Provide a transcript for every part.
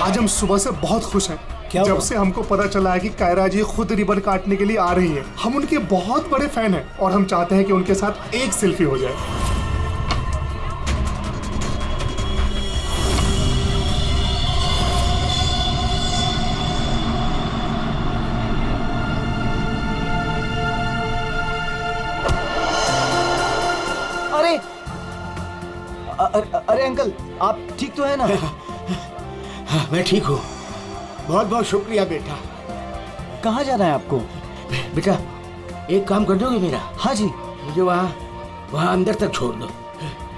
आज हम सुबह से बहुत खुश हैं। जब से हमको पता चला है कि कायरा जी खुद रिबन काटने के लिए आ रही हैं। हम उनके बहुत बड़े फैन हैं और हम चाहते हैं कि उनके साथ एक सेल्फी हो जाए। अरे अंकल, आप ठीक तो है ना? हाँ, मैं ठीक हूँ। बहुत बहुत शुक्रिया बेटा। कहाँ जाना है आपको? बेटा एक काम कर दोगे मेरा? हाँ जी। मुझे वहाँ अंदर तक छोड़ दो।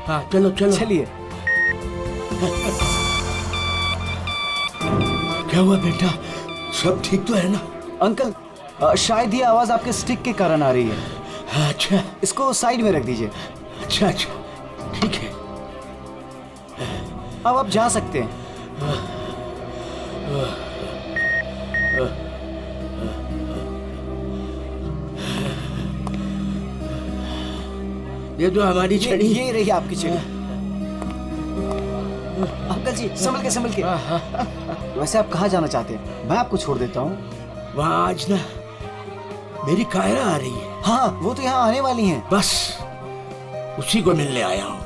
हाँ चलो चलो। चलिए। क्या हुआ बेटा, सब ठीक तो है ना? अंकल, शायद ये आवाज आपके स्टिक के कारण आ रही है। अच्छा, इसको साइड में रख दीजिए। अच्छा अच्छा ठीक है। अब आप जा सकते हैं। ये तो हमारी छड़ी। ये रही आपकी छड़ी। अंकल जी संभल के। वैसे आप कहाँ जाना चाहते हैं? मैं आपको छोड़ देता हूँ। वहाँ आज ना मेरी कायरा आ रही है। हाँ, वो तो यहाँ आने वाली हैं। बस उसी को मिलने आया हूँ।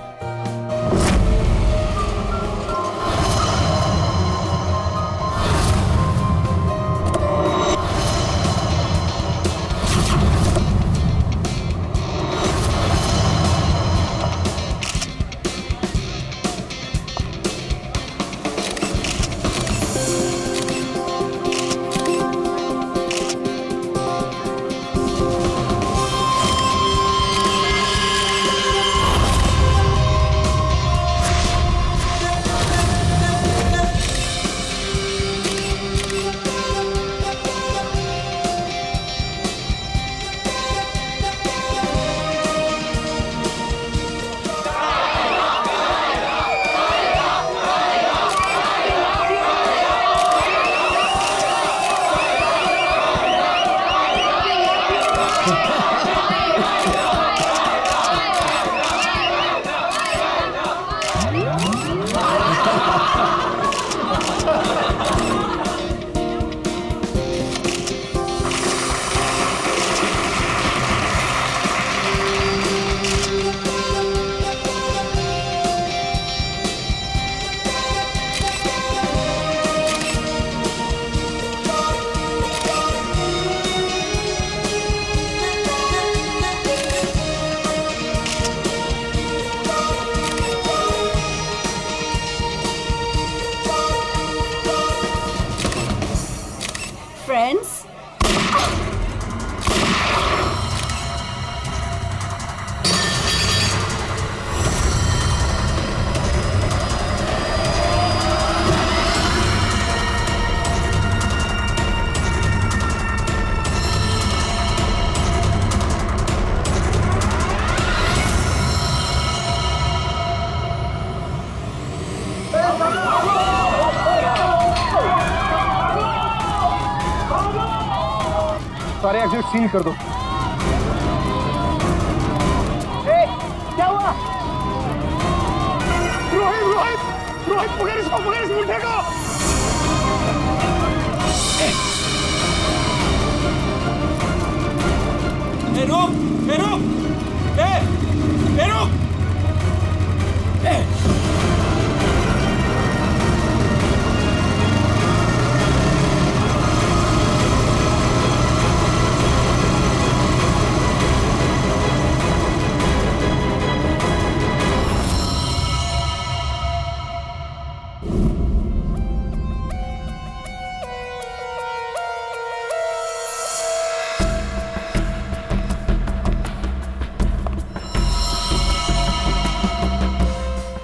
Friends, सारे एग्जिट सील कर दो। क्या हुआ? रोहित पकड़ इसको, पकड़ इस मुंडे को। रुक।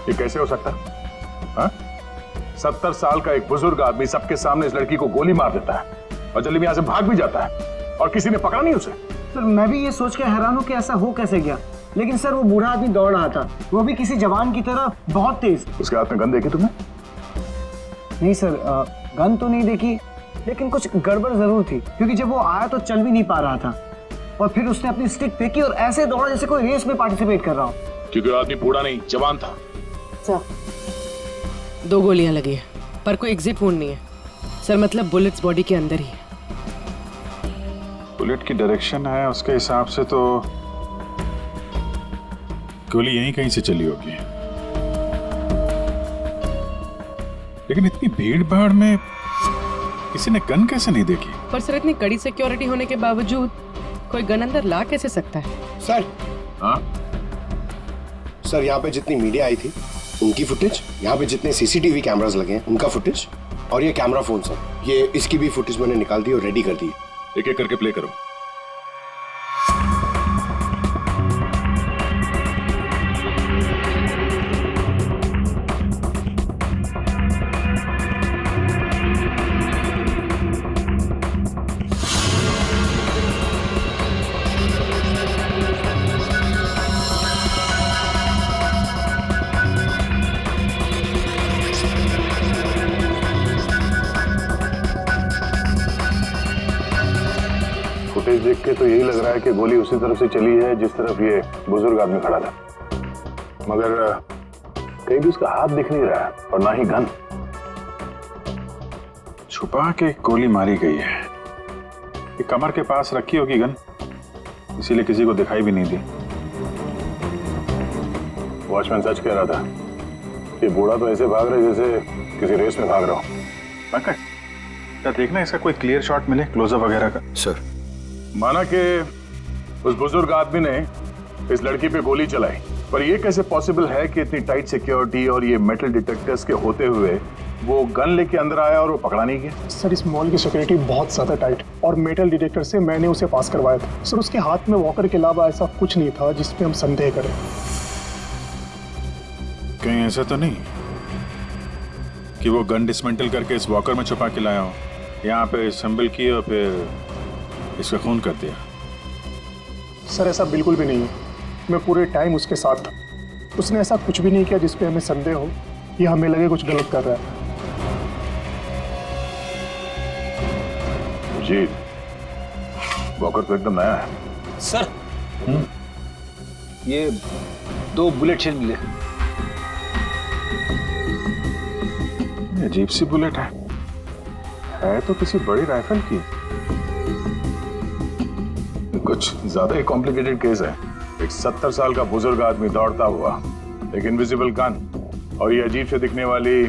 ये कैसे हो सकता है? हाँ? 70 साल का एक बुजुर्ग आदमी सबके सामने इस लड़की को गोली मार देता है और जल्दी में यहां से भाग भी जाता है और किसी ने पकड़ा नहीं उसे। सर मैं भी ये सोच के हैरान हूँ कि ऐसा हो कैसे गया, लेकिन सर वो बूढ़ा आदमी दौड़ रहा था, वो भी किसी जवान की तरह बहुत तेज। उसके हाथ में गन देखी तुमने? नहीं सर, गन तो नहीं देखी, लेकिन कुछ गड़बड़ जरूर थी, क्योंकि जब वो आया तो चल भी नहीं पा रहा था और फिर उसने अपनी स्टिक फेंकी और ऐसे दौड़ा जैसे कोई रेस में पार्टिसिपेट कर रहा हो। क्योंकि वो आदमी बूढ़ा नहीं जवान था। सर 2 गोलियां लगी है। पर कोई एग्जिट वुंड नहीं है सर, मतलब बुलेट्स बॉडी के अंदर ही है। बुलेट की डायरेक्शन है उसके हिसाब से तो गोली यहीं कहीं से चली होगी, लेकिन इतनी भीड़ भाड़ में किसी ने गन कैसे नहीं देखी? पर सर इतनी कड़ी सिक्योरिटी होने के बावजूद कोई गन अंदर ला कैसे सकता है? सर, हाँ सर यहाँ पे जितनी मीडिया आई थी उनकी फुटेज, यहाँ पे जितने सीसीटीवी कैमरास लगे हैं उनका फुटेज, और ये कैमरा फोन सर, ये इसकी भी फुटेज मैंने निकाल दी और रेडी कर दी। एक एक करके प्ले करो। फुटेज देख के तो यही लग रहा है कि गोली उसी तरफ से चली है जिस तरफ ये बुजुर्ग आदमी खड़ा था, मगर कहीं भी उसका हाथ दिख नहीं रहा है और ना ही गन। छुपा के गोली मारी गई है, ये कमर के पास रखी होगी गन, इसीलिए किसी को दिखाई भी नहीं दी। वॉचमैन सच कह रहा था, ये बूढ़ा तो ऐसे भाग रहा है जैसे किसी रेस में भाग रहा हो। पंकज, क्या देखना इसका कोई क्लियर शॉट मिले, क्लोजअप वगैरह का? सर, माना कि उस बुजुर्ग आदमी ने इस लड़की पे गोली चलाई, पर यह कैसे पॉसिबल है कि इतनी टाइट सिक्योरिटी और ये मेटल डिटेक्टर्स के होते हुए वो गन लेके अंदर आया और वो पकड़ा नहीं गया? सर इस मॉल की सिक्योरिटी बहुत ज्यादा टाइट और मेटल डिटेक्टर से मैंने उसे पास करवाया था सर। उसके हाथ में वॉकर के अलावा ऐसा कुछ नहीं था जिसपे हम संदेह करें। कहीं ऐसा तो नहीं कि वो गन डिसमेंटल करके इस वॉकर में छुपा के लाया हो, यहाँ पे असेंबल की और फिर इसका खून कर दिया? सर ऐसा बिल्कुल भी नहीं है, मैं पूरे टाइम उसके साथ था। उसने ऐसा कुछ भी नहीं किया जिसपे हमें संदेह हो या हमें लगे कुछ गलत कर रहा है। जी, वॉकर तो एकदम नया है। सर, ये 2 बुलेट शेल मिले। अजीब सी बुलेट है तो किसी बड़ी राइफल की। कुछ ज्यादा ही कॉम्प्लिकेटेड केस है। एक 70 साल का बुजुर्ग आदमी दौड़ता हुआ, एक इनविजिबल गन और ये अजीब से दिखने वाली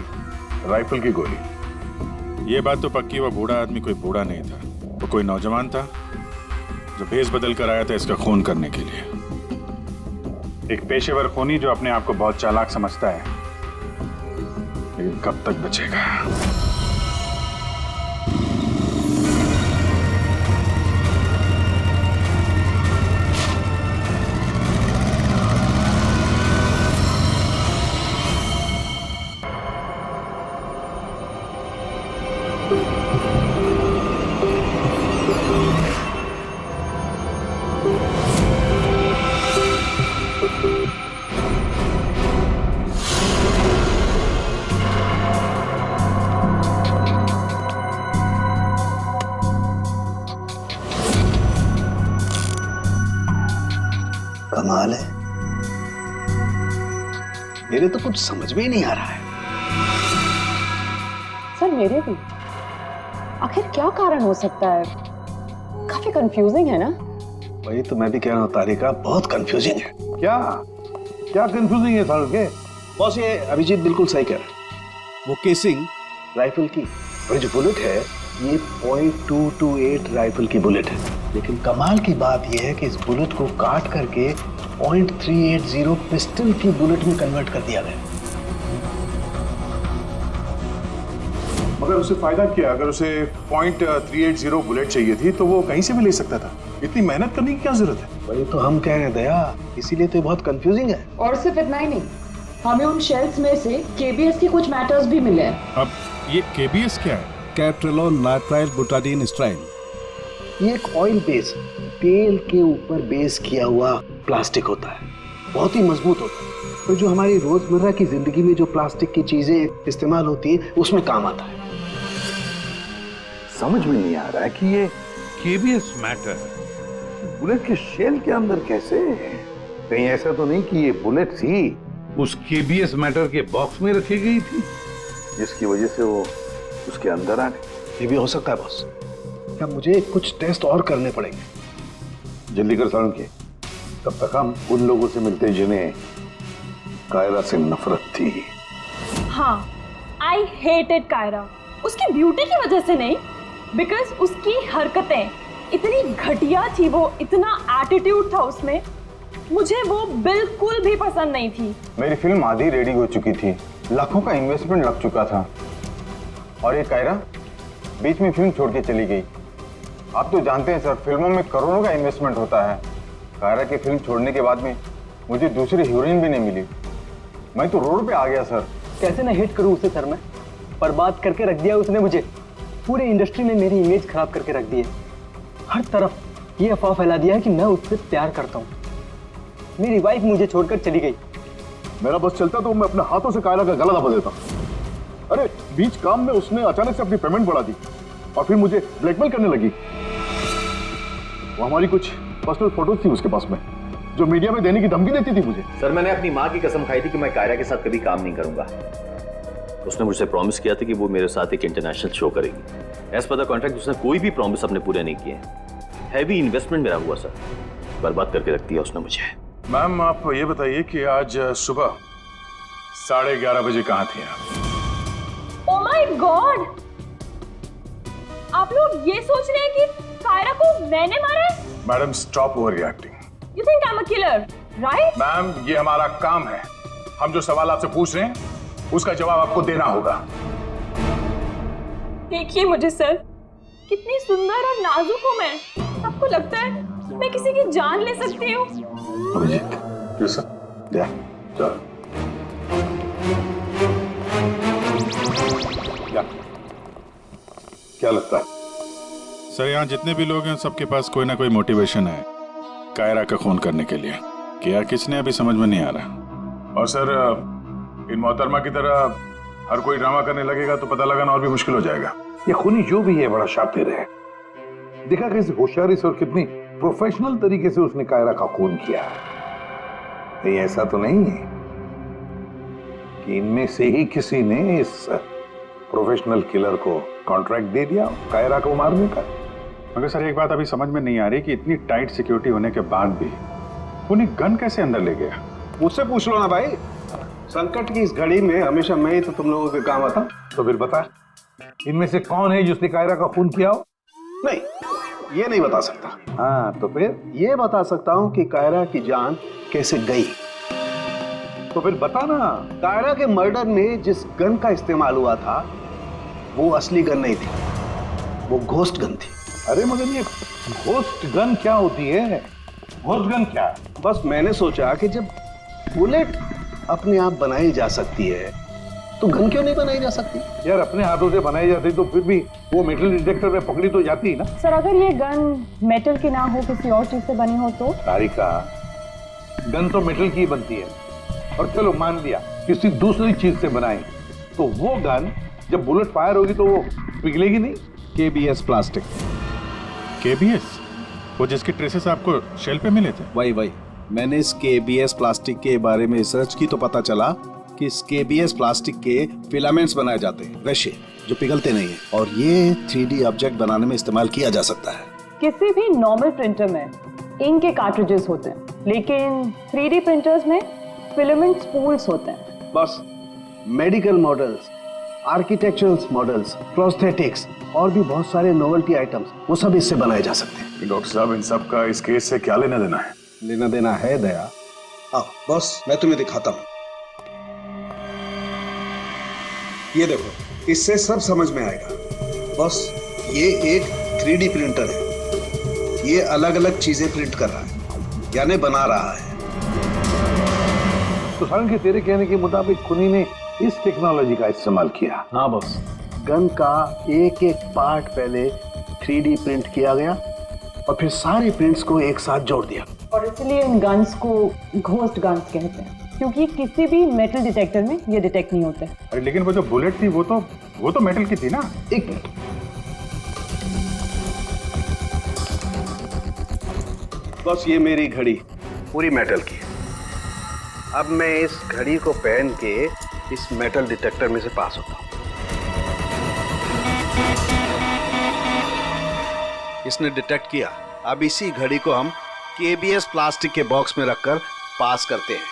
राइफल की गोली। ये बात तो पक्की, वो बूढ़ा आदमी कोई बूढ़ा नहीं था, वो कोई नौजवान था जो भेष बदल कर आया था इसका खून करने के लिए। एक पेशेवर खूनी जो अपने आप को बहुत चालाक समझता है, लेकिन कब तक बचेगा? कमाल है, मेरे तो कुछ समझ में ही नहीं आ रहा है। सर मेरे भी। आखिर क्या कारण हो सकता है? काफी कंफ्यूजिंग है ना? वही तो मैं भी कह रहा हूँ तारिका, बहुत कंफ्यूजिंग है। क्या क्या कंफ्यूजिंग है सर के? बॉस, ये अभिजीत बिल्कुल सही कह रहा है। वो केसिंग राइफल की और जो बुलेट है ये .228 राइफल की बुलेट है, लेकिन कमाल की बात यह है कि इस बुलेट को काट करके .380 पिस्टल की बुलेट में कन्वर्ट कर दिया गया। मगर उसे फायदा क्या? अगर उसे .380 बुलेट चाहिए थी तो वो कहीं से भी ले सकता था। इतनी मेहनत करने की क्या जरूरत है? वही तो हम कह रहे हैं दया, इसीलिए तो बहुत कंफ्यूजिंग है। और सिर्फ इतना ही नहीं, हमें उन शेल्स में से केबीएस के कुछ मैटर्स भी मिले हैं। अब ये केबीएस क्या है? कैप्ट्रेलोन नाइट्राइल बुटाडीन स्ट्राइन। ये एक ऑयल बेस, तेल के ऊपर बेस किया हुआ प्लास्टिक होता है, बहुत ही मजबूत होता है, तो जो हमारी रोजमर्रा की जिंदगी में जो प्लास्टिक की चीजें इस्तेमाल होती है उसमें काम आता है। समझ में नहीं आ रहा है कि ये केबीएस मैटर बुलेट के शेल के अंदर कैसे? कहीं ऐसा तो नहीं कि ये बुलेट थी उस केबीएस मैटर के बॉक्स में रखी गई थी? जिसकी वजह से वो उसके अंदर आ गई। ये भी हो सकता है बॉस। क्या मुझे कुछ टेस्ट और करने पड़ेंगे? जल्दी कर सारण के, तब तक हम उन लोगों से मिलते हैं जिन्हें कायरा से नफरत थी। हाँ, आई हेटेड कायरा। उसकी ब्यूटी की वजह से नहीं, बिकॉज उसकी हरकतें इतनी घटिया थी, वो इतना एटीट्यूड था उसमें, मुझे वो बिल्कुल भी पसंद नहीं थी। मेरी फिल्म आधी रेडी हो चुकी थी, लाखों का इन्वेस्टमेंट लग चुका था, और ये कायरा बीच में फिल्म छोड़ के चली गई। आप तो जानते हैं सर, फिल्मों में करोड़ों का इन्वेस्टमेंट होता है। कायरा की फिल्म छोड़ने के बाद में मुझे दूसरी हीरोइन भी नहीं मिली। मैं तो रोड पे आ गया सर। कैसे ना हिट करूं उसे सर मैं? बर्बाद करके रख दिया उसने मुझे। पूरे इंडस्ट्री में मेरी इमेज खराब करके रख दी है। हर तरफ ये अफवाह फैला दिया है कि मैं उससे प्यार करता हूँ। मेरी वाइफ मुझे छोड़कर चली गई। मेरा बस चलता तो मैं अपने हाथों से कायरा का गला दबा देता। अरे बीच काम में उसने अचानक से अपनी पेमेंट बढ़ा दी और फिर मुझे ब्लैकमेल करने लगी। वो हमारी कुछ पर्सनल फोटोज थी उसके पास में, जो मीडिया में देने की धमकी देती थी मुझे। सर, मैंने अपनी माँ की कसम खाई थी कि मैं कायरा के साथ कभी काम नहीं करूंगा। उसने मुझसे प्रॉमिस किया था कि वो मेरे साथ एक इंटरनेशनल शो करेगी। एज पर द कॉन्ट्रैक्ट उसने कोई भी प्रॉमिस अपने पूरे नहीं किए। हैवी इन्वेस्टमेंट मेरा हुआ सर, बर्बाद करके रख दिया उसने मुझे। मैम आप ये बताइए कि आज सुबह 11:30 बजे कहाँ थे आप? ओह माय गॉड, आप लोग ये सोच रहे हैं कि कायरा को मैंने मारा है? Madam stop over reacting. You think I am a killer, right? Ma'am ये हमारा काम है, हम जो सवाल आपसे पूछ रहे हैं उसका जवाब आपको देना होगा। देखिए मुझे सर, कितनी सुंदर और नाजुक हूँ मैं। आपको लगता है मैं किसी की जान ले सकती हूँ? क्या लगता है सर, यहाँ जितने भी लोग हैं सबके पास कोई ना कोई मोटिवेशन है कायरा का खून करने के लिए। क्या किसने अभी समझ में नहीं आ रहा। और सर इन मोहतरमा की तरह हर कोई ड्रामा करने लगेगा तो पता लगाना और भी मुश्किल हो जाएगा। ये खूनी जो भी है बड़ा शातिर है। देखा कैसे होशियारी से और कितनी प्रोफेशनल तरीके से उसने कायरा का खून किया। नहीं ऐसा तो नहीं है कि इनमें से ही किसी ने इस प्रोफेशनल किलर को कॉन्ट्रैक्ट दे दिया कायरा को मारने का। मगर सर एक बात अभी समझ में नहीं आ रही कि इतनी टाइट सिक्योरिटी होने के बाद भी उन्हें गन कैसे अंदर ले गया। मुझसे पूछ लो ना भाई, संकट की इस घड़ी में हमेशा मैं ही तो तुम लोगों के काम आता। तो फिर बता, इनमें से कौन है जिसने कायरा का खून किया हो? नहीं, ये नहीं बता सकता। हाँ तो फिर ये बता सकता हूँ कि कायरा की जान कैसे गई। तो फिर बता ना। कायरा के मर्डर में जिस गन का इस्तेमाल हुआ था वो असली गन नहीं थी, वो घोस्ट गन थी। अरे मगर ये घोस्ट गन क्या होती है? घोस्ट गन क्या? बस मैंने सोचा कि जब बुलेट अपने आप बनाई जा सकती है तो गन क्यों नहीं बनाई जा सकती? यार अपने हाथों से बनाई जाती तो फिर भी वो मेटल डिटेक्टर में पकड़ी तो जाती ना। सर अगर ये गन मेटल की ना हो, किसी और चीज से बनी हो तो? तारिका, गन तो मेटल की बनती है, और चलो मान लिया किसी दूसरी चीज से बनाई, तो वो गन जब बुलेट फायर होगी तो वो पिघलेगी नहीं। KBS plastic. KBS वो जिसके ट्रेसेस आपको शेल पे मिले थे? वही मैंने इस KBS प्लास्टिक के बारे में रिसर्च की तो पता चला कि इस KBS प्लास्टिक के फिलामेंट्स बनाए जाते हैं, वैसे जो पिघलते नहीं है, और ये 3D ऑब्जेक्ट बनाने में इस्तेमाल किया जा सकता है। किसी भी नॉर्मल प्रिंटर में इंक के कार्ट्रिजेस होते हैं, लेकिन 3D प्रिंटर्स में फिलामेंट स्पूल्स होते हैं। बस medical models, architectural models, prosthetics और भी बहुत सारे नोवेल्टी आइटम्स, वो सब इससे बनाए जा सकते हैं। डॉक्टर साहब इन सब का इस केस से क्या लेना देना है? लेना देना है दया। हाँ बॉस, मैं तुम्हें दिखाता हूँ। ये देखो, इससे सब समझ में आएगा। बॉस ये एक 3D प्रिंटर है, ये अलग अलग चीजें प्रिंट कर रहा है, यानी बना रहा है। तो सारण के तेरे कहने के मुताबिक खुनी ने इस टेक्नोलॉजी का इस्तेमाल किया। हाँ बॉस, गन का एक एक पार्ट पहले 3D प्रिंट किया गया और फिर सारे प्रिंट्स को एक साथ जोड़ दिया। और इसलिए इन गन्स को घोस्ट गन्स कहते हैं, क्योंकि किसी भी मेटल डिटेक्टर में ये डिटेक्ट नहीं होते। अरे लेकिन वो जो बुलेट थी वो तो मेटल की थी ना। एक मिनट, बस ये मेरी घड़ी पूरी मेटल की है। अब मैं इस घड़ी को पहन के इस मेटल डिटेक्टर में से पास होता हूँ। इसने डिटेक्ट किया। अब इसी घड़ी को हम केबीएस प्लास्टिक के बॉक्स में रखकर पास करते हैं।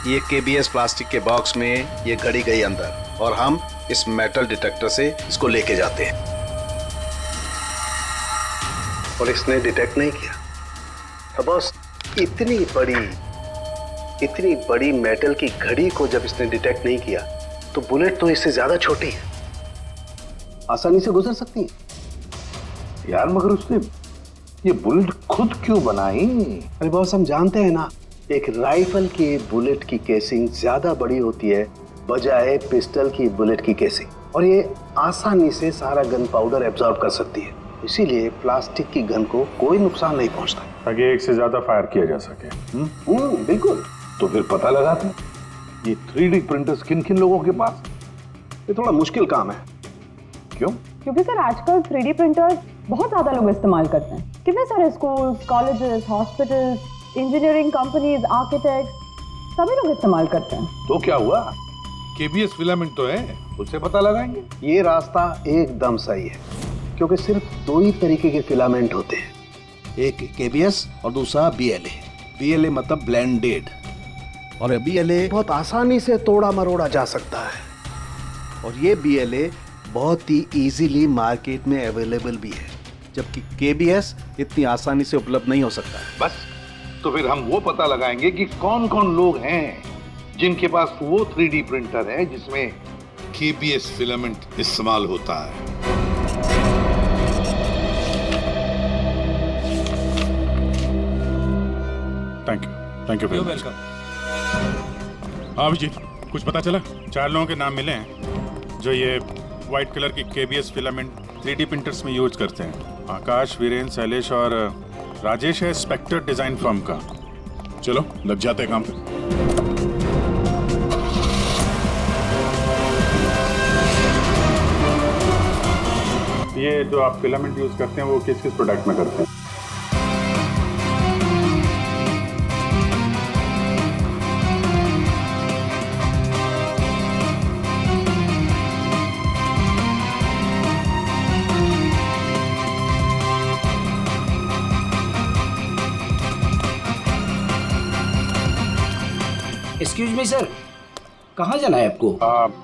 ये केबीएस प्लास्टिक के बॉक्स में ये घड़ी गई अंदर और हम इस मेटल डिटेक्टर से इसको लेके जाते हैं। और इसने डिटेक्ट नहीं किया। तो बॉस, इतनी बड़ी मेटल की घड़ी को जब इसने डिटेक्ट नहीं किया तो बुलेट तो इससे ज्यादा छोटी है, आसानी से गुजर सकती है। यार मगर उसने ये बुलेट खुद क्यों बनाई? अरे बॉस, हम जानते हैं ना, एक राइफल की बुलेट की केसिंग ज्यादा बड़ी होती है बजाय पिस्टल की बुलेट की केसिंग, और ये आसानी से सारा गन पाउडर एब्जॉर्ब कर सकती है। इसीलिए प्लास्टिक की गन को कोई नुकसान नहीं पहुंचता, ताकि एक से ज्यादा फायर किया जा सके। बिल्कुल। तो फिर पता लगाते ये 3D प्रिंटर्स किन किन लोगों के पास? ये थोड़ा मुश्किल काम है। क्यों? क्योंकि सर आजकल 3D प्रिंटर्स बहुत ज़्यादा लोग इस्तेमाल करते हैं। कितने सारे schools, colleges, hospitals, engineering companies, architects, सभी लोग इस्तेमाल करते हैं। तो क्या हुआ? केबीएस फिलामेंट तो है, उससे पता लगाएंगे। ये रास्ता एकदम सही है, क्योंकि सिर्फ दो ही तरीके के फिलामेंट होते हैं, एक केबीएस और दूसरा बीएलए। बीएलए मतलब ब्लेंडेड, और बीएलए बहुत आसानी से तोड़ा मरोड़ा जा सकता है। और ये बीएलए बहुत ही इजीली मार्केट में अवेलेबल भी है, जबकि केबीएस इतनी आसानी से उपलब्ध नहीं हो सकता है। बस, तो फिर हम वो पता लगाएंगे कि कौन कौन लोग हैं जिनके पास वो 3D प्रिंटर है जिसमें केबीएस फिलामेंट इस्तेमाल होता है। Thank you welcome. हाँ अभिजीत, कुछ पता चला? 4 लोगों के नाम मिले हैं जो ये व्हाइट कलर की केबीएस फिलामेंट 3D प्रिंटर्स में यूज करते हैं। आकाश, वीरेंद्र, शैलेश और राजेश है स्पेक्टर डिजाइन फर्म का। चलो लग जाते हैं काम पे। ये जो आप फिलामेंट यूज करते हैं वो किस किस प्रोडक्ट में करते हैं? एक्सक्यूज मी सर, कहाँ जाना है आपको?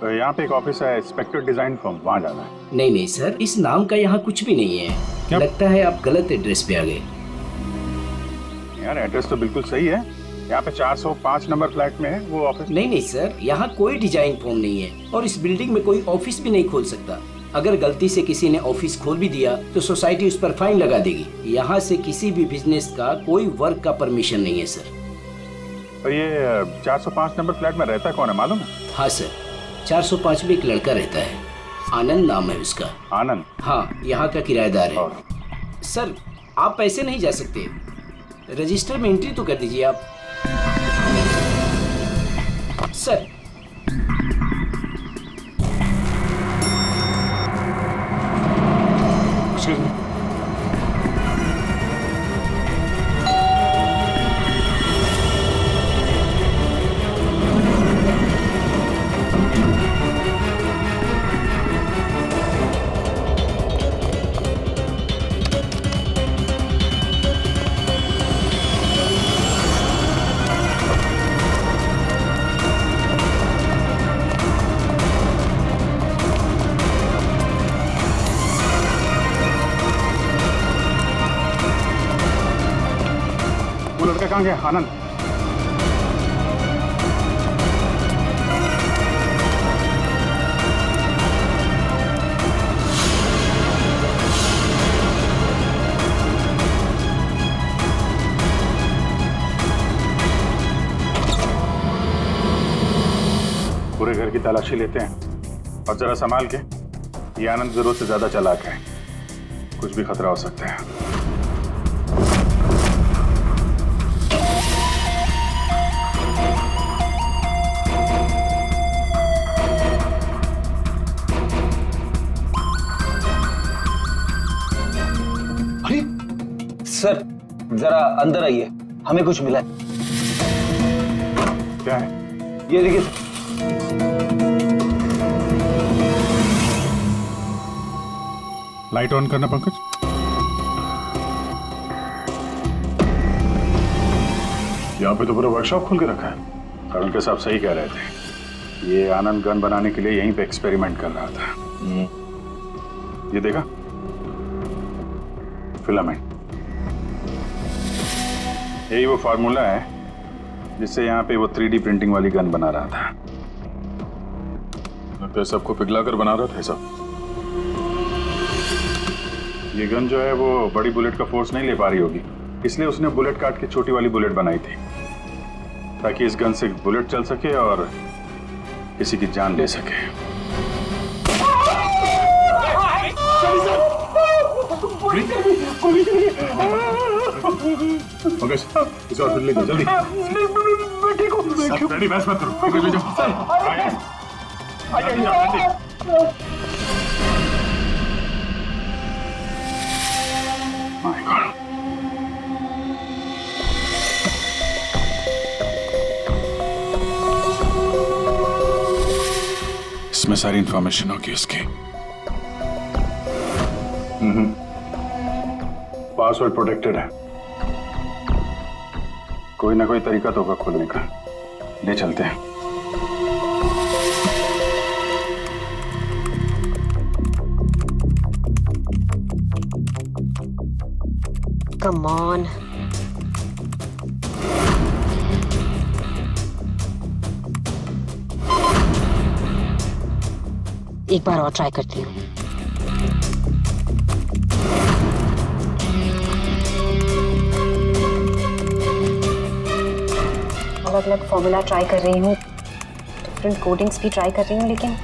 यहाँ पे एक ऑफिस है स्पेक्टर डिजाइन फर्म, वहाँ जाना है। नहीं सर, इस नाम का यहाँ कुछ भी नहीं है। क्या? लगता है आप गलत एड्रेस पे आ गए। यार एड्रेस तो बिल्कुल सही है, यहाँ पे 405 नंबर फ्लैट में है वो ऑफिस। नहीं सर, यहाँ कोई डिजाइन फर्म नहीं है और इस बिल्डिंग में कोई ऑफिस भी नहीं खोल सकता। अगर गलती से किसी ने ऑफिस खोल भी दिया तो सोसाइटी उस पर फाइन लगा देगी। यहाँ से किसी भी बिजनेस का कोई वर्क का परमिशन नहीं है सर। तो ये 405 नंबर फ्लैट में रहता कौन है मालूम है? हाँ सर, 405 में एक लड़का रहता है, आनंद नाम है उसका। आनंद? हाँ, यहाँ का किराएदार है। सर आप ऐसे नहीं जा सकते, रजिस्टर में एंट्री तो कर दीजिए आप। सर कहाँ गया आनंद? पूरे घर की तलाशी लेते हैं और जरा संभाल के। ये आनंद जरूरत से ज्यादा चालाक है, कुछ भी खतरा हो सकता है। सर जरा अंदर आइए, हमें कुछ मिला है। क्या है? ये देखिए। लाइट ऑन करना पंकज। यहाँ पे तो पूरा वर्कशॉप खोल के रखा है। तरुण के साहब सही कह रहे थे, ये आनंद गन बनाने के लिए यहीं पे एक्सपेरिमेंट कर रहा था। ये देखा, फिलामेंट, यही वो फार्मूला है जिससे यहाँ पे वो 3D प्रिंटिंग वाली गन बना रहा था। लगता है सबको पिघलाकर बना रहा था सब। ये गन जो है वो बड़ी बुलेट का फोर्स नहीं ले पा रही होगी, इसलिए उसने बुलेट काट के छोटी वाली बुलेट बनाई थी, ताकि इस गन से बुलेट चल सके और किसी की जान ले सके। इस हॉस्पिटल ले जाओ जल्दी। रेडी, बहस मत करो, ले जाओ। My God. इसमें सारी इंफॉर्मेशन होगी उसकी। पासवर्ड प्रोटेक्टेड है, कोई ना कोई तरीका तो होगा खोलने का। ले चलते हैं। Come on. एक बार और ट्राई करती हूँ। अलग अलग फॉर्मूला ट्राई कर रही हूँ, डिफरेंट कोडिंग्स भी ट्राई कर रही हूँ, लेकिन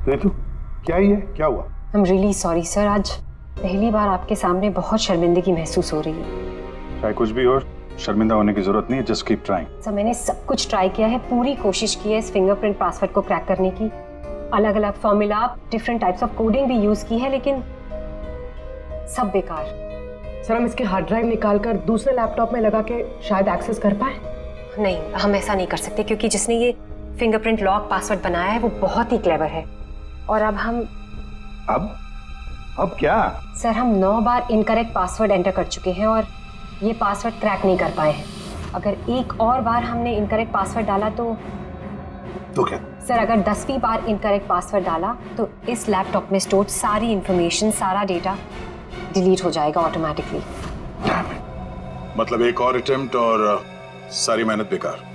रितु, क्या ही है, क्या हुआ? I'm really sorry सर, आज पहली बार आपके सामने बहुत शर्मिंदगी महसूस हो रही है। चाहे कुछ भी हो, शर्मिंदा होने की जरूरत नहीं है, जस्ट कीप ट्राइंग। सर मैंने सब कुछ ट्राई किया है, पूरी कोशिश की है इस फिंगरप्रिंट पासवर्ड को क्रैक करने की, अलग अलग formula, different types of coding भी यूज की है, लेकिन सब बेकार। सर हम इसके हार्ड ड्राइव निकाल कर दूसरे लैपटॉप में लगा के शायद एक्सेस कर पाए। नहीं, हम ऐसा नहीं कर सकते, क्योंकि जिसने ये फिंगरप्रिंट लॉक पासवर्ड बनाया है वो बहुत ही क्लेवर है। और अब हम अब क्या? सर हम 9 बार इनकरेक्ट पासवर्ड एंटर कर चुके हैं और ये पासवर्ड क्रैक नहीं कर पाए हैं। अगर एक और बार हमने इनकरेक्ट पासवर्ड डाला तो क्या? सर अगर 10वीं बार इनकरेक्ट पासवर्ड डाला तो इस लैपटॉप में स्टोर्ड सारी इंफॉर्मेशन, सारा डेटा डिलीट हो जाएगा ऑटोमेटिकली। मतलब एक और अटेम्प्ट और सारी मेहनत बेकार।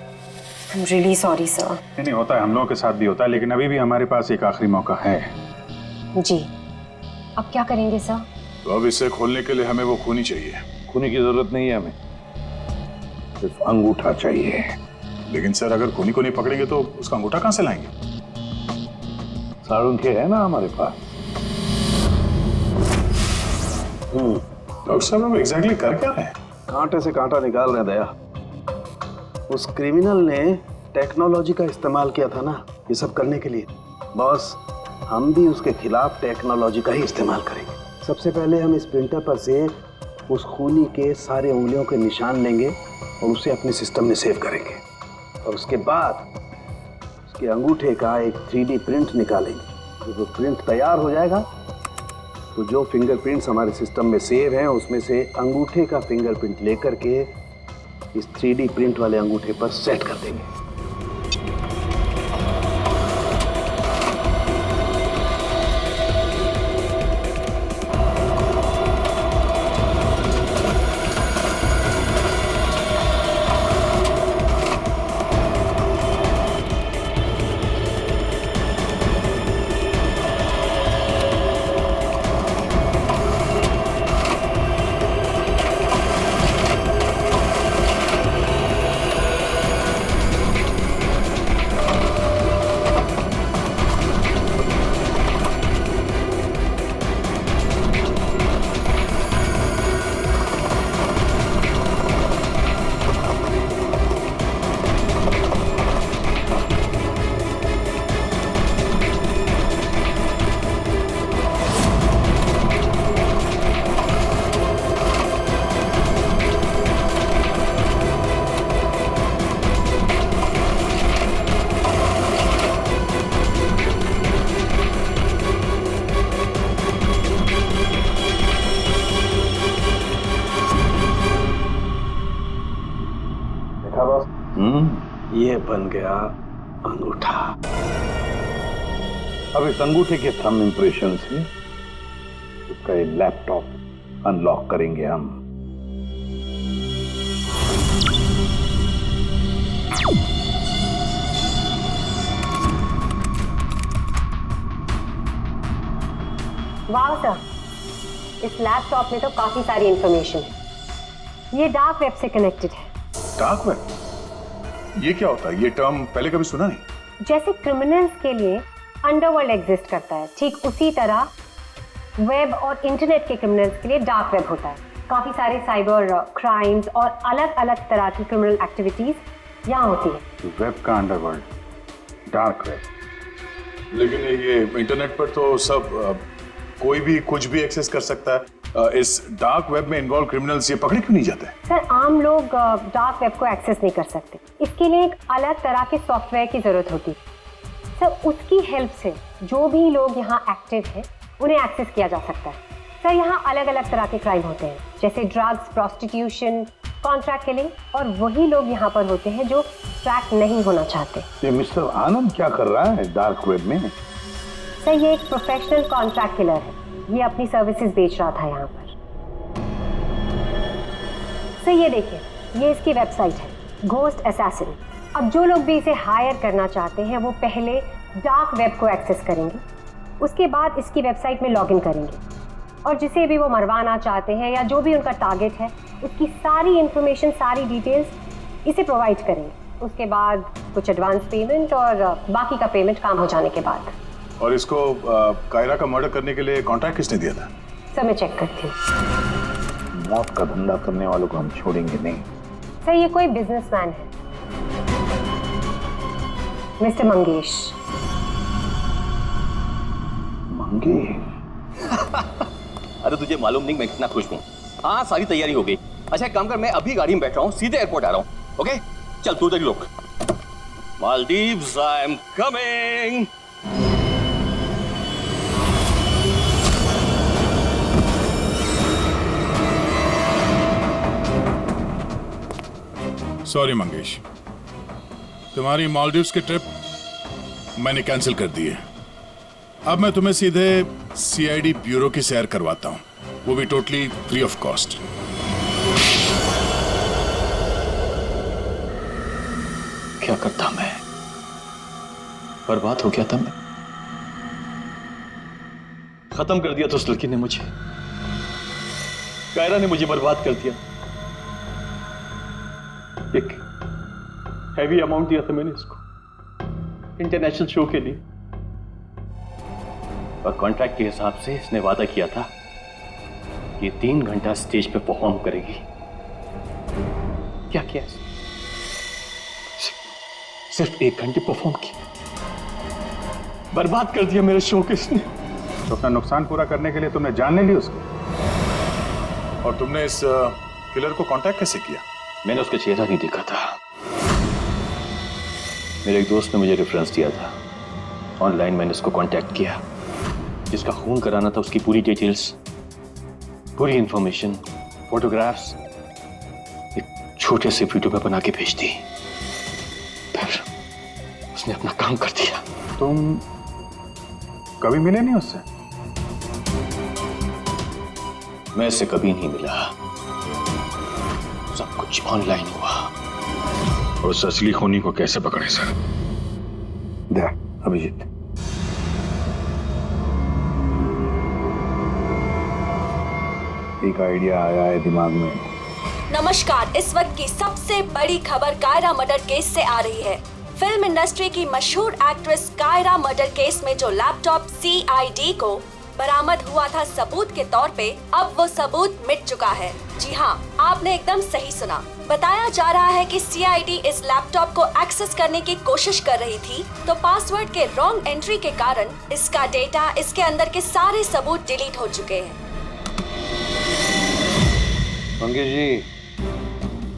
I'm really sorry sir। नहीं होता है, हम लोगों के साथ भी होता है, लेकिन अभी भी हमारे पास एक आखिरी मौका है। जी, अब क्या करेंगे सर? तो अब इसे खोलने के लिए हमें वो खूनी चाहिए। खूनी की जरूरत नहीं है हमें, सिर्फ अंगूठा चाहिए। लेकिन सर अगर खूनी को नहीं पकड़ेंगे तो उसका अंगूठा कहां से लाएंगे? साड़ुंखे है ना हमारे पास। डॉक्टर साहब अब एग्जैक्टली कर क्या रहे हैं? कांटे से कांटा निकाल रहे हैं दया। उस क्रिमिनल ने टेक्नोलॉजी का इस्तेमाल किया था ना ये सब करने के लिए। बॉस, हम भी उसके खिलाफ टेक्नोलॉजी का ही इस्तेमाल करेंगे। सबसे पहले हम इस प्रिंटर पर से उस खूनी के सारे उंगलियों के निशान लेंगे और उसे अपने सिस्टम में सेव करेंगे, और उसके बाद उसके अंगूठे का एक 3D प्रिंट निकालेंगे। जब वो प्रिंट तैयार हो जाएगा तो जो फिंगरप्रिंट्स हमारे सिस्टम में सेव हैं उसमें से अंगूठे का फिंगरप्रिंट लेकर के इस 3D प्रिंट वाले अंगूठे पर सेट कर देंगे। ये बन गया अंगूठा। अब इस अंगूठे के थंब इंप्रेशन से उसका ये लैपटॉप अनलॉक करेंगे हम। वाह सर, इस लैपटॉप में तो काफी सारी इंफॉर्मेशन है। ये डार्क वेब से कनेक्टेड है। Dark web? ये क्या होता है? ये टर्म पहले कभी सुना नहीं। जैसे क्रिमिनल्स के लिए अंडरवर्ल्ड एग्जिस्ट करता है, ठीक उसी तरह वेब और इंटरनेट के क्रिमिनल्स के लिए डार्क वेब होता है। काफी सारे साइबर क्राइम्स और अलग अलग तरह की क्रिमिनल एक्टिविटीज यहाँ होती है। वेब का अंडरवर्ल्ड, डार्क वेब। लेकिन ये इंटरनेट पर तो सब कोई भी कुछ भी एक्सेस कर सकता है। इस डार्क वेब में इन्वॉल्व क्रिमिनल्स ये पकड़े क्यों नहीं जाते? सर, आम लोग डार्क वेब को एक्सेस नहीं कर सकते। इसके लिए एक अलग तरह के सॉफ्टवेयर की जरूरत होती है। सर, उसकी हेल्प से जो भी लोग यहाँ एक्टिव हैं उन्हें एक्सेस किया जा सकता है। सर, यहाँ अलग अलग तरह के क्राइम होते हैं, जैसे ड्रग्स, प्रोस्टिट्यूशन, कॉन्ट्रैक्ट किलिंग, और वही लोग यहाँ पर होते हैं जो ट्रैक नहीं होना चाहते। ये मिस्टर आनंद क्या कर रहा है डार्क वेब में? सर, ये एक प्रोफेशनल कॉन्ट्रैक्ट किलर है। ये अपनी सर्विसेज बेच रहा था यहाँ पर। सर, ये देखिए, ये इसकी वेबसाइट है, घोस्ट असैसिन। अब जो लोग भी इसे हायर करना चाहते हैं वो पहले डार्क वेब को एक्सेस करेंगे, उसके बाद इसकी वेबसाइट में लॉगिन करेंगे, और जिसे भी वो मरवाना चाहते हैं या जो भी उनका टारगेट है उसकी सारी इंफॉर्मेशन, सारी डिटेल्स इसे प्रोवाइड करेंगे। उसके बाद कुछ एडवांस पेमेंट और बाकी का पेमेंट काम हो जाने के बाद। और इसको कायरा का मर्डर करने के लिए कॉन्ट्रैक्ट किसने दिया था? सर, मैं चेक करती हूँ। मौत का धंधा करने वालों को हम छोड़ेंगे नहीं। सर, ये कोई बिजनेसमैन है, मिस्टर मंगेश। अरे तुझे मालूम नहीं मैं कितना खुश हूँ। हाँ, सारी तैयारी हो गई। अच्छा, एक काम कर, मैं अभी गाड़ी में बैठ रहा हूँ, सीधे एयरपोर्ट आ रहा हूँ। ओके, चल तू उधर ही रुक। Maldives, I am coming. Sorry Mangesh, तुम्हारी मालदीव्स की ट्रिप मैंने कैंसिल कर दी है। अब मैं तुम्हें सीधे सीआईडी ब्यूरो की सैर करवाता हूँ, वो भी टोटली फ्री ऑफ कॉस्ट। क्या करता मैं? बर्बाद हो गया था मैं। खत्म कर दिया तो उस लड़की ने मुझे, कायरा ने मुझे बर्बाद कर दिया। एक हैवी अमाउंट दिया था मैंने इसको इंटरनेशनल शो के लिए, और कॉन्ट्रैक्ट के हिसाब से इसने वादा किया था कि 3 घंटा स्टेज पे परफॉर्म करेगी। क्या किया? सिर्फ 1 घंटे परफॉर्म किया, बर्बाद कर दिया मेरे शो के इसने। तो अपना नुकसान पूरा करने के लिए तुमने जान ले ली उसको, और तुमने इस किलर को कांटेक्ट कैसे किया? मैंने उसका चेहरा नहीं देखा था। मेरे एक दोस्त ने मुझे रेफरेंस दिया था, ऑनलाइन मैंने उसको कांटेक्ट किया। जिसका खून कराना था उसकी पूरी डिटेल्स, पूरी इंफॉर्मेशन, फोटोग्राफ्स एक छोटे से वीडियो में बना के भेज दी। फिर उसने अपना काम कर दिया। तुम कभी मिले नहीं उससे? मैं इससे कभी नहीं मिला, सब कुछ ऑनलाइन हुआ। उस असली खूनी को कैसे पकड़े सर? अभिजीत, एक आइडिया आया है दिमाग में। नमस्कार, इस वक्त की सबसे बड़ी खबर कायरा मर्डर केस से आ रही है। फिल्म इंडस्ट्री की मशहूर एक्ट्रेस कायरा मर्डर केस में जो लैपटॉप सीआईडी को बरामद हुआ था सबूत के तौर पे, अब वो सबूत मिट चुका है। जी हाँ, आपने एकदम सही सुना। बताया जा रहा है कि सीआईडी इस लैपटॉप को एक्सेस करने की कोशिश कर रही थी, तो पासवर्ड के रॉन्ग एंट्री के कारण इसका डेटा, इसके अंदर के सारे सबूत डिलीट हो चुके हैं। मंगेश जी,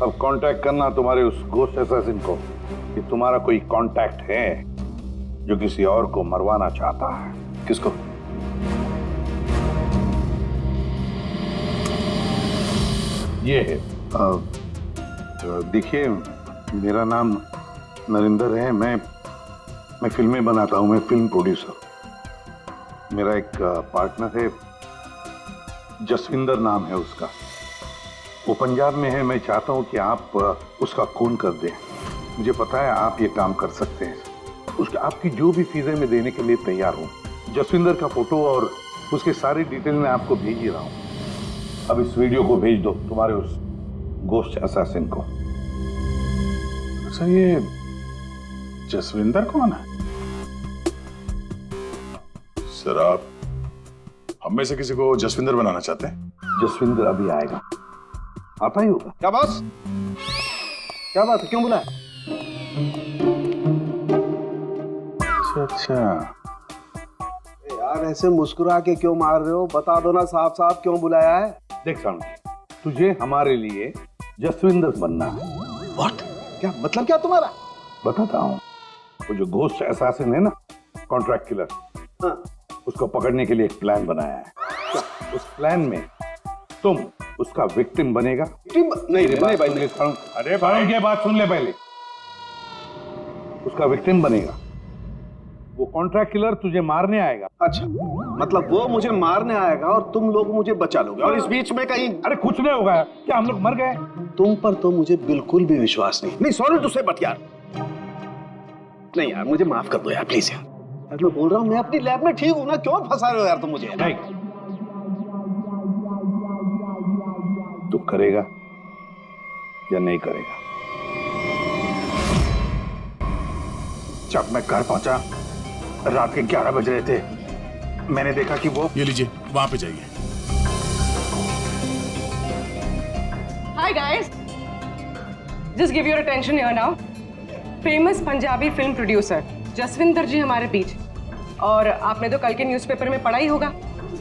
अब कांटेक्ट करना तुम्हारे उस घोस्ट असैसिन को कि तुम्हारा कोई कांटेक्ट है जो किसी और को मरवाना चाहता है। किसको? ये है, देखिए मेरा नाम नरेंद्र है। मैं फिल्में बनाता हूँ। मैं फिल्म प्रोड्यूसर। मेरा एक पार्टनर है, जसविंदर नाम है उसका। वो पंजाब में है। मैं चाहता हूँ कि आप उसका खून कर दें। मुझे पता है आप ये काम कर सकते हैं। उसका आपकी जो भी फीसें मैं देने के लिए तैयार हूँ। जसविंदर का फोटो और उसके सारी डिटेल मैं आपको भेज ही रहा हूँ। अब इस वीडियो को भेज दो तुम्हारे उस गोश्त असैसिन को। अच्छा, ये जसविंदर कौन है? सर, आप हम में से किसी को जसविंदर बनाना चाहते हैं? जसविंदर अभी आएगा, आता ही होगा। क्या बॉस? क्या बात है, क्यों बुलाया? अच्छा यार ऐसे मुस्कुरा के क्यों मार रहे हो? बता दो ना साफ साफ क्यों बुलाया है। देख साउंड, तुझे हमारे लिए जसविंदर बनना है। व्हाट? क्या मतलब क्या तुम्हारा? बताता हूँ। वो जो घोस्ट असैसिन है ना, कॉन्ट्रैक्ट किलर, हाँ। उसको पकड़ने के लिए एक प्लान बनाया है। उस प्लान में तुम उसका विक्टिम बनेगा। नहीं भाई, अरे भाई ये बात सुन ले पहले। उसका विक्टिम बनेगा। वो कॉन्ट्रैक्ट किलर तुझे मारने आएगा। अच्छा, मतलब वो मुझे मारने आएगा और तुम लोग मुझे बचा लोगे, और इस बीच में कहीं अरे कुछ नहीं होगा। क्या हम लोग मर गए? तुम पर तो मुझे बिल्कुल भी विश्वास नहीं। सॉरी टू से, बट यार नहीं यार, मुझे माफ कर दो यार, प्लीज यार। मैं बोल रहा हूँ मैं अपनी लैब में ठीक हूँ ना, क्यों फंसा रहे हो यार तुम मुझे? नहीं, तू करेगा या नहीं करेगा? जब मैं घर पहुंचा, रात के 11 बज रहे थे, मैंने देखा कि वो, ये लीजिए, वहां पे जाइए। Hi guys, just give your attention here now. फेमस पंजाबी फिल्म प्रोड्यूसर जसविंदर जी हमारे बीच। और आपने तो कल के न्यूज़पेपर में पढ़ा ही होगा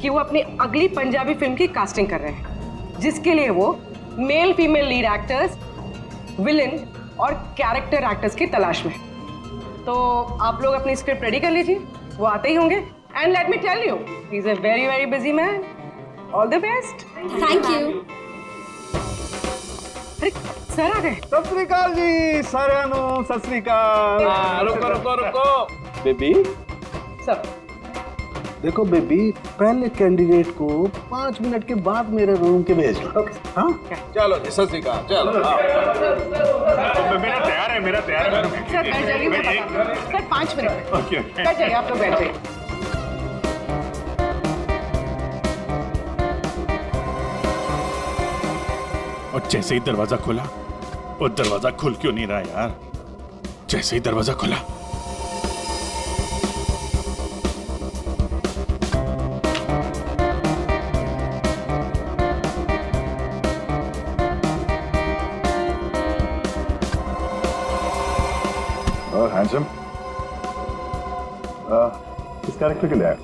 कि वो अपनी अगली पंजाबी फिल्म की कास्टिंग कर रहे हैं, जिसके लिए वो male female lead actors, villain और कैरेक्टर एक्टर्स की तलाश में। तो आप लोग अपनी स्क्रिप्ट रेडी कर लीजिए, वो आते ही होंगे। And let me tell you, he is a very very busy man. All the best. Thank you. अरे सर आ गए। सत श्री अकाल जी साਰਿਆਂ ਨੂੰ, सत श्री अकाल। रुको रुको रुको बेबी। सर देखो बेबी, पहले कैंडिडेट को 5 मिनट के बाद मेरे रूम के भेज दो। हाँ चलो जी, सत श्री अकाल। चलो मेरा तैयार है, मेरा तैयार है। सर बैठ जाइए, मैं बताता हूं। सर 5 मिनट में बैठ जाइए, आप लोग बैठ जाइए। और जैसे ही दरवाजा खुला, और दरवाजा खुल क्यों नहीं रहा यार? जैसे ही दरवाजा खुला, और हैंडसम, इस कैरेक्टर के लिए आया।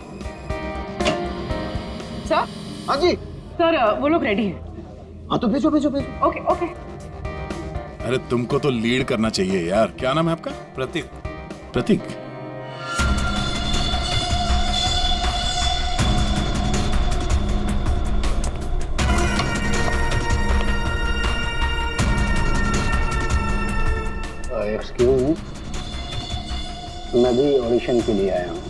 सर। हाँ जी सर, वो लोग रेडी हैं। हाँ तो भेजो भेजो भेजो। Okay okay. अरे तुमको तो लीड करना चाहिए यार। क्या नाम है आपका? प्रतीक। प्रतीक। एक्सक्यूज मी, मैं भी ऑडिशन के लिए आया हूँ।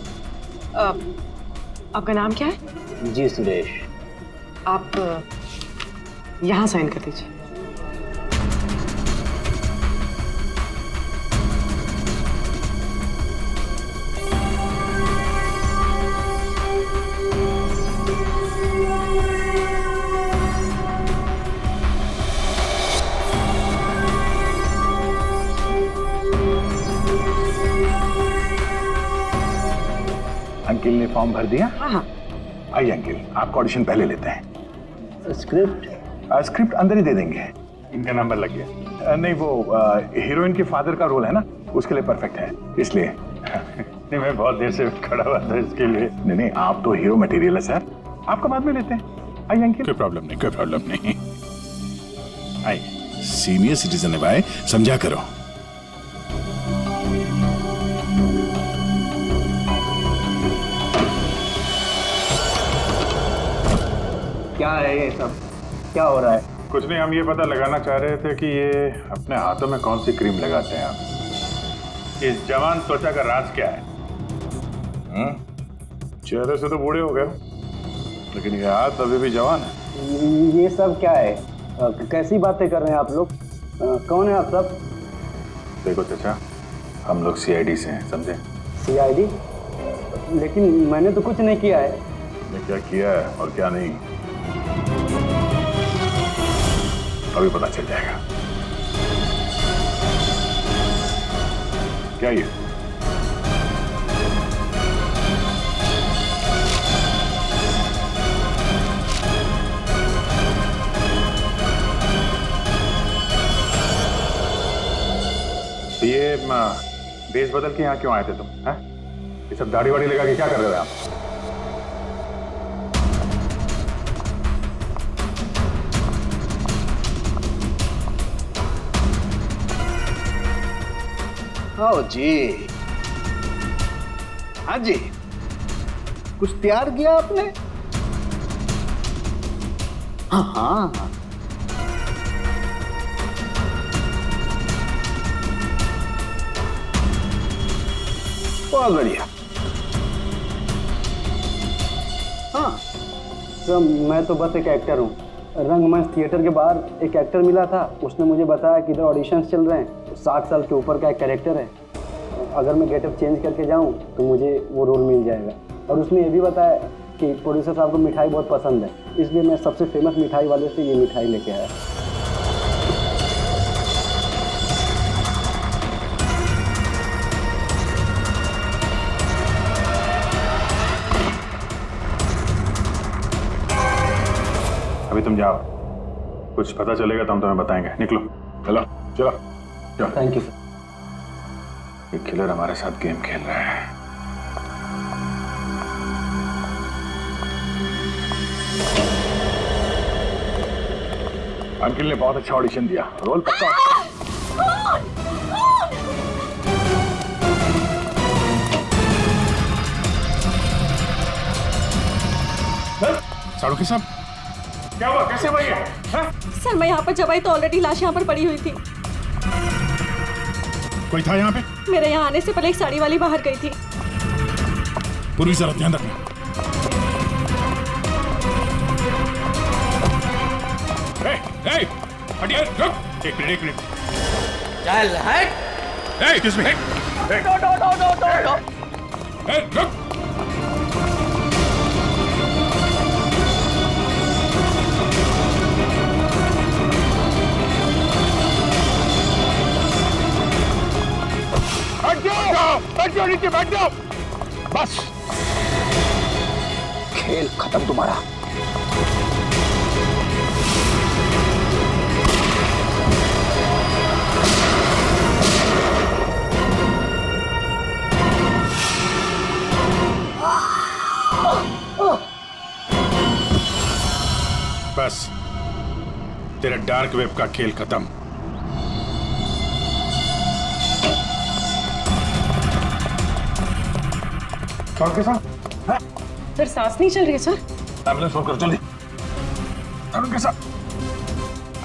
आपका नाम क्या है? जी सुरेश। आप यहाँ साइन कर दीजिए। अंकिल ने फॉर्म भर दिया? हाँ। आइए अंकिल, आपका ऑडिशन पहले लेते हैं। स्क्रिप्ट? स्क्रिप्ट अंदर ही दे देंगे। इनका नंबर लग गया। नहीं, वो हीरोइन के फादर का रोल है ना, उसके लिए परफेक्ट है, इसलिए। नहीं, मैं बहुत देर से खड़ा हुआ था इसके लिए। नहीं नहीं, आप तो हीरो मटेरियल है सर, आपका बाद में लेते हैं। आइए अंकिल। कोई प्रॉब्लम नहीं, कोई प्रॉब्लम नहीं। आइए, सीनियर सिटीजन है भाई, समझा करो। क्या है ये सब? क्या हो रहा है? कुछ नहीं, हम ये पता लगाना चाह रहे थे कि ये अपने हाथों में कौन सी क्रीम लगाते हैं आप। इस जवान त्वचा का राज क्या है? चेहरे से तो बूढ़े हो गए, लेकिन ये हाथ अभी भी जवान है। ये सब क्या है? कैसी बातें कर रहे हैं आप लोग? कौन है आप सब? देखो चाचा, हम लोग सीआईडी से हैं, समझे? सीआईडी? लेकिन मैंने तो कुछ नहीं किया है। ने क्या किया है और क्या नहीं, अभी पता चल जाएगा। क्या ये? ये देश बदल के यहाँ क्यों आए थे तुम? हैं? ये सब दाढ़ी वाड़ी लगा के क्या कर रहे थे आप? आओ जी। हाँ जी, कुछ तैयार किया आपने? हाँ हाँ, बहुत बढ़िया। हाँ सर, मैं तो बस एक एक्टर हूँ। रंगमंच थिएटर के बाहर एक एक्टर मिला था, उसने मुझे बताया कि इधर ऑडिशंस चल रहे हैं, तो 60 साल के ऊपर का एक कैरेक्टर है, अगर मैं गेटअप चेंज करके जाऊँ तो मुझे वो रोल मिल जाएगा। और उसने ये भी बताया कि प्रोड्यूसर साहब को मिठाई बहुत पसंद है, इसलिए मैं सबसे फेमस मिठाई वाले से ये मिठाई लेके आया। अभी तुम जाओ, कुछ पता चलेगा तो हम तुम्हें बताएंगे। निकलो, चलो चलो चलो। Thank you sir. ये किलर हमारे साथ गेम खेल रहा है। अंकिल ने बहुत अच्छा ऑडिशन दिया, रोल पक्का। साड़ू के साहब, क्या हुआ? कैसे भाई है? सर मैं यहाँ पर जब आई तो ऑलरेडी लाश यहाँ पर पड़ी हुई थी। कोई था यहाँ पे? मेरे यहाँ आने से पहले एक साड़ी वाली बाहर गई थी। पूरी जरा ध्यान रखना। हटिए, रुक। एक मिनट। चल हट। Excuse me. रुक। बैठ जाओ नीचे, बैठ जाओ। बस, खेल खत्म तुम्हारा। बस, तेरा डार्क वेब का खेल खत्म। सर सांस नहीं चल रही है सर। एम्बुलेंस फोन करो जल्दी।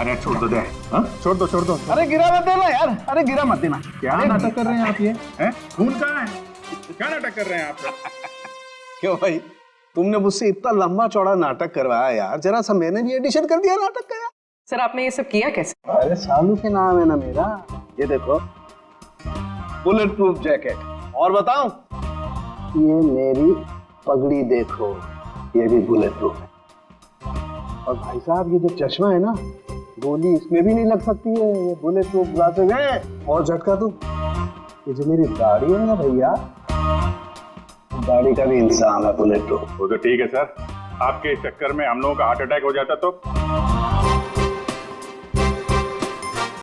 अरे छोड़ दो दे, छोड़ दो। अरे गिरा मत देना यार, अरे गिरा मत देना। क्या नाटक कर रहे हैं आप? ये खून कहाँ है? क्या नाटक कर रहे हैं आप? क्यों भाई, तुमने मुझसे इतना लंबा चौड़ा नाटक करवाया यार, जरा सा मैंने भी एडिशन कर दिया नाटक का यार। सर आपने ये सब किया कैसे? अरे सालू के नाम है ना मेरा। ये देखो, बुलेट प्रूफ जैकेट। और बताऊं, ये मेरी पगड़ी देखो, ये भी बुलेट प्रूफ है। और भाई साहब, ये जो चश्मा है ना, गोली इसमें भी नहीं लग सकती है, ये बुलेट प्रूफ ग्लासेस है। और झटका दूं, ये जो मेरी दाढ़ी है ना भैया, दाढ़ी का भी इंसान है बुलेट प्रूफ। वो तो ठीक है सर, आपके चक्कर में हम लोगों का हार्ट अटैक हो जाता तो